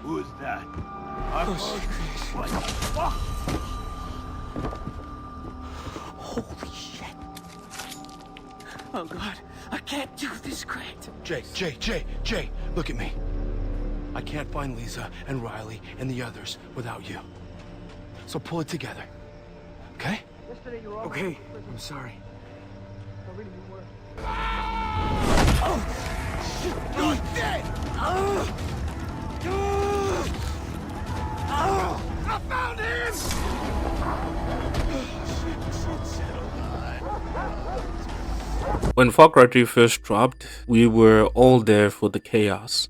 Who's that? What the fuck? Holy shit. Oh god, I can't do this great. Jay, look at me. I can't find Lisa and Riley and the others without you. So pull it together. Okay? Okay, I'm sorry. You're dead! I found him! When Far Cry 3 first dropped, we were all there for the chaos.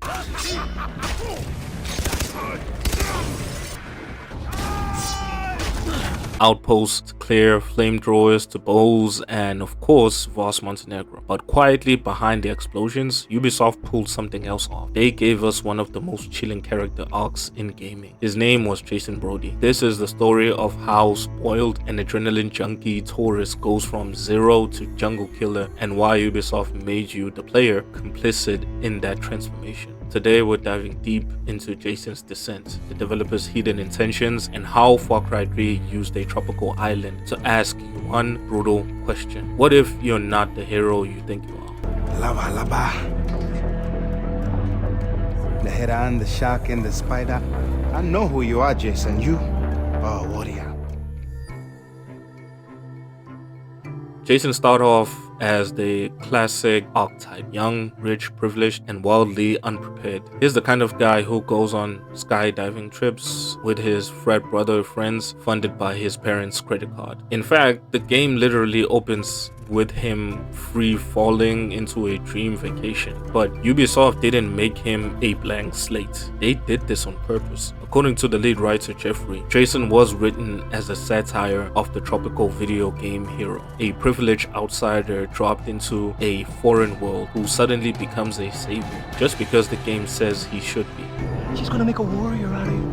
Outposts, clear flamethrowers to bows, and of course Voss Montenegro. But quietly behind the explosions, Ubisoft pulled something else off. They gave us one of the most chilling character arcs in gaming. His name was Jason Brody. This is the story of how spoiled and adrenaline junkie tourist goes from zero to jungle killer, and why Ubisoft made you, the player, complicit in that transformation. Today we're diving deep into Jason's descent, the developer's hidden intentions, and how Far Cry 3 used a tropical island to ask you one brutal question. What if you're not the hero you think you are? Lava. The Heran, the Shark, and the Spider. I know who you are, Jason. You are a warrior. Jason started off as the classic archetype, young, rich, privileged, and wildly unprepared. He's the kind of guy who goes on skydiving trips with his frat brother friends funded by his parents' credit card. In fact, the game literally opens with him free falling into a dream vacation. But Ubisoft didn't make him a blank slate. They did this on purpose. According to the lead writer Jeffrey, Jason was written as a satire of the tropical video game hero, a privileged outsider dropped into a foreign world who suddenly becomes a savior just because the game says he should be. She's gonna make a warrior out of you.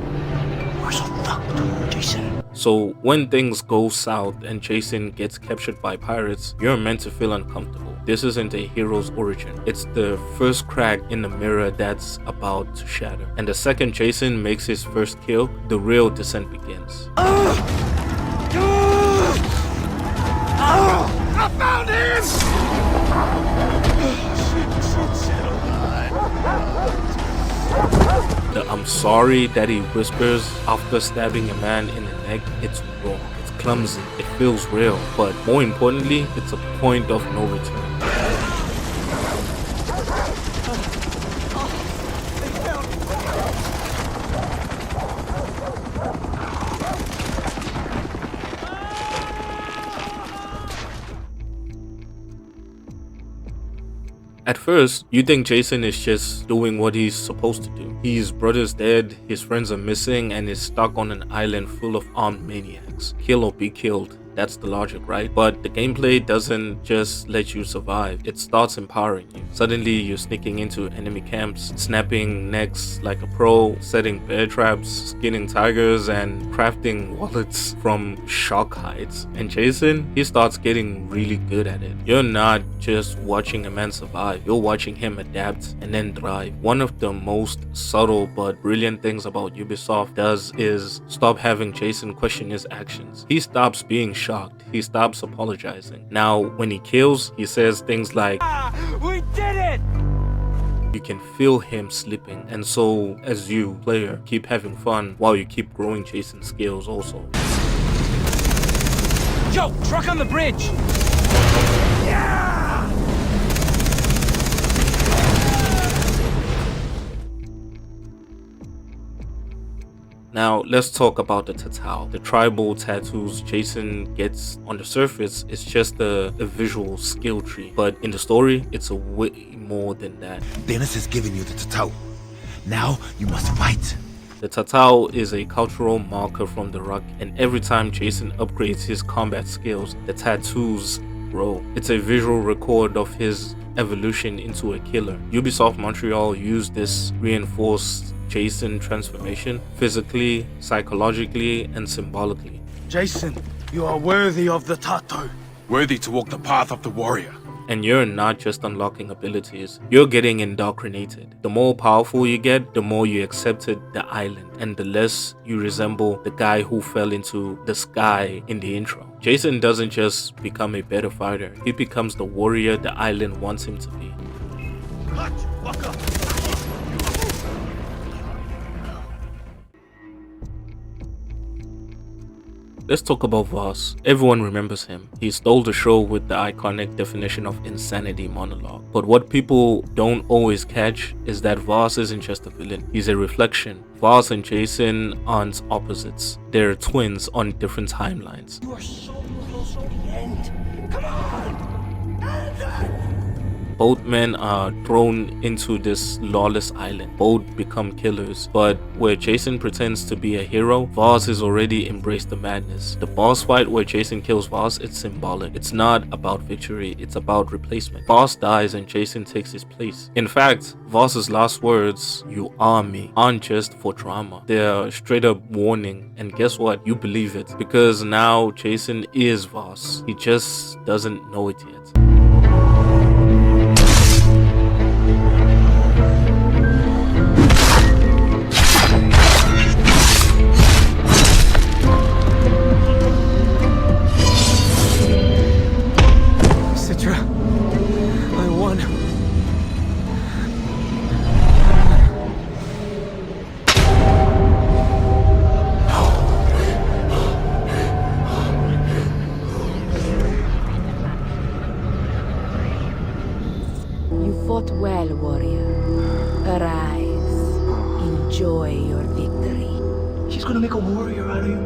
We're so fucked, Jason. So when things go south and Jason gets captured by pirates, you're meant to feel uncomfortable. This isn't a hero's origin. It's the first crack in the mirror that's about to shatter. And the second Jason makes his first kill, the real descent begins. I found him! The "I'm sorry" that he whispers after stabbing a man in the neck, it's raw, it's clumsy, it feels real, but more importantly, it's a point of no return. At first, you think Jason is just doing what he's supposed to do. His brother's dead, his friends are missing, and is stuck on an island full of armed maniacs. Kill or be killed. That's the logic, right? But the gameplay doesn't just let you survive, it starts empowering you. Suddenly you're sneaking into enemy camps, snapping necks like a pro, setting bear traps, skinning tigers, and crafting wallets from shark hides. And Jason, he starts getting really good at it. You're not just watching a man survive, you're watching him adapt and then thrive. One of the most subtle but brilliant things about Ubisoft does is stop having Jason question his actions. He stops being shocked. He stops apologizing. Now, when he kills, he says things like, We did it! You can feel him slipping. And so, as you, player, keep having fun while you keep growing Jason's skills also. Yo, truck on the bridge! Yeah! Now, let's talk about the tattoo. The tribal tattoos Jason gets on the surface is just a visual skill tree, but in the story, it's a way more than that. Dennis has given you the tattoo. Now you must fight. The tattoo is a cultural marker from the Rock, and every time Jason upgrades his combat skills, the tattoos grow. It's a visual record of his evolution into a killer. Ubisoft Montreal used this reinforced Jason transformation physically, psychologically, and symbolically. Jason, you are worthy of the tattoo. Worthy to walk the path of the warrior. And you're not just unlocking abilities, you're getting indoctrinated. The more powerful you get, the more you accepted the island, and the less you resemble the guy who fell into the sky in the intro. Jason doesn't just become a better fighter, he becomes the warrior the island wants him to be. Let's talk about Voss. Everyone remembers him. He stole the show with the iconic definition of insanity monologue. But what people don't always catch is that Voss isn't just a villain, he's a reflection. Voss and Jason aren't opposites. They're twins on different timelines. You are so close to the end. Come on! Both men are thrown into this lawless island. Both become killers. But where Jason pretends to be a hero, Voss has already embraced the madness. The boss fight where Jason kills Voss, it's symbolic. It's not about victory, it's about replacement. Voss dies and Jason takes his place. In fact, Voss's last words, "You are me," aren't just for drama. They're a straight up warning. And guess what? You believe it. Because now Jason is Voss. He just doesn't know it yet. Citra, I won. You fought well, warrior. Arise. Enjoy your victory. She's gonna make a warrior out of you.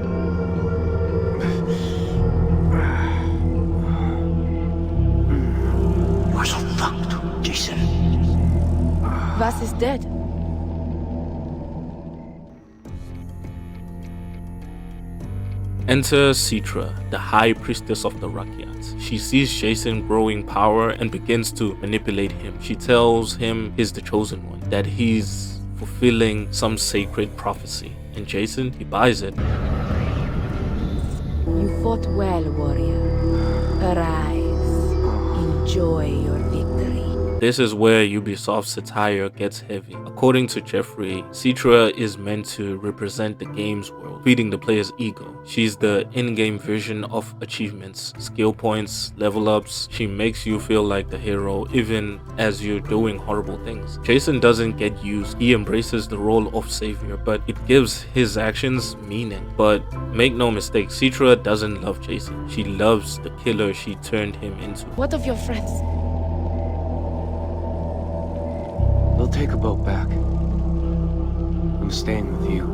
You are so fucked, Jason. Voss is dead. Enter Citra, the high priestess of the Rakyat. She sees Jason growing power and begins to manipulate him. She tells him he's the chosen one, that he's fulfilling some sacred prophecy. And Jason, he buys it. You fought well, warrior. Arise. Enjoy your victory. This is where Ubisoft's satire gets heavy. According to Jeffrey, Citra is meant to represent the game's world, feeding the player's ego. She's the in-game version of achievements, skill points, level ups. She makes you feel like the hero even as you're doing horrible things. Jason doesn't get used. He embraces the role of savior, but it gives his actions meaning. But make no mistake, Citra doesn't love Jason. She loves the killer she turned him into. What of your friends? They'll take a boat back. I'm staying with you.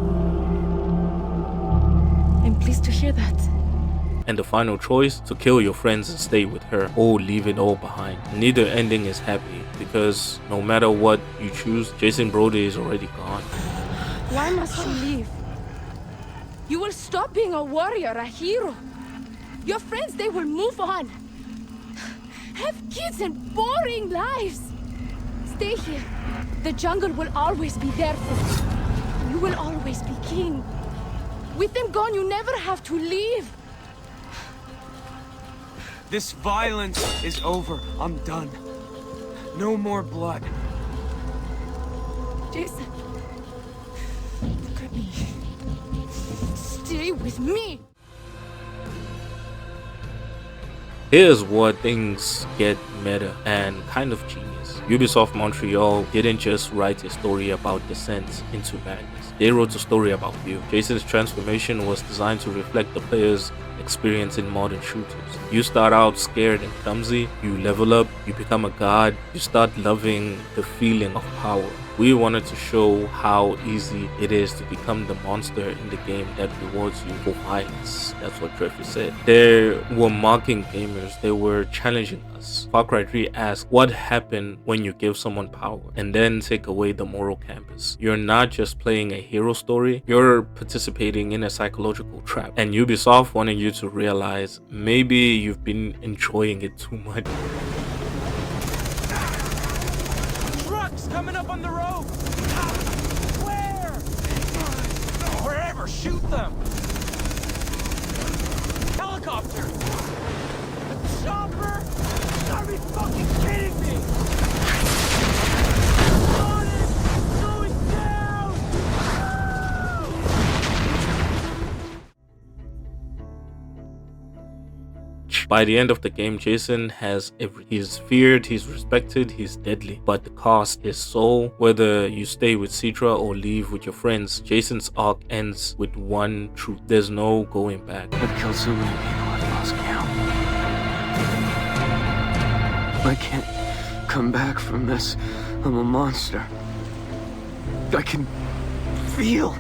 I'm pleased to hear that. And the final choice, to kill your friends and stay with her, or leave it all behind. Neither ending is happy, because no matter what you choose, Jason Brody is already gone. Why must you leave? You will stop being a warrior, a hero. Your friends, they will move on. Have kids and boring lives. Stay here. The jungle will always be there for you. You will always be king. With them gone, you never have to leave. This violence is over. I'm done. No more blood. Jason, look at me. Stay with me. Here's what things get meta and kind of genius. Ubisoft Montreal didn't just write a story about descent into madness. They wrote a story about you. Jason's transformation was designed to reflect the player's experience in modern shooters. You start out scared and clumsy, you level up, you become a god, you start loving the feeling of power. We wanted to show how easy it is to become the monster in the game that rewards you for violence. That's what Jeffrey said. They were mocking gamers, they were challenging us. Far Cry 3 asked, what happened when you give someone power and then take away the moral compass? You're not just playing a hero story, you're participating in a psychological trap. And Ubisoft wanted you to realize maybe you've been enjoying it too much. Trucks coming up on the road! Where? Wherever, shoot them! Helicopter! A chopper! Are we fucking By the end of the game, Jason has he's feared, he's respected, he's deadly. But the cost is soul. Whether you stay with Citra or leave with your friends, Jason's arc ends with one truth. There's no going back. I've killed so many people, I've lost count. I can't come back from this. I'm a monster. I can feel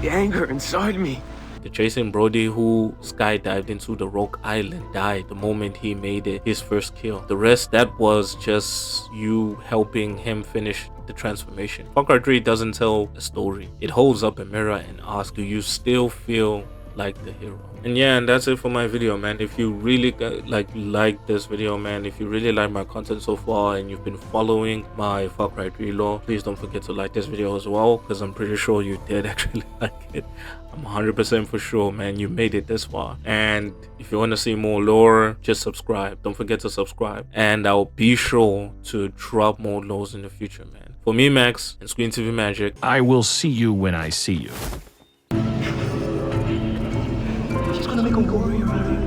the anger inside me. The Jason Brody who skydived into the Rogue Island died the moment he made it his first kill. The rest, that was just you helping him finish the transformation. Far Cry 3 doesn't tell a story. It holds up a mirror and asks, do you still feel like the hero? And yeah, and that's it for my video, man. If you really like this video, man, if you really like my content so far and you've been following my Far Cry 3 lore, please don't forget to like this video as well, because I'm pretty sure you did actually like it. I'm 100% for sure, man, you made it this far. And if you want to see more lore, just subscribe. Don't forget to subscribe, and I'll be sure to drop more lores in the future, man. For me, Max, and Screen TV Magic, I will see you when I see you. He's gonna make a warrior out of you.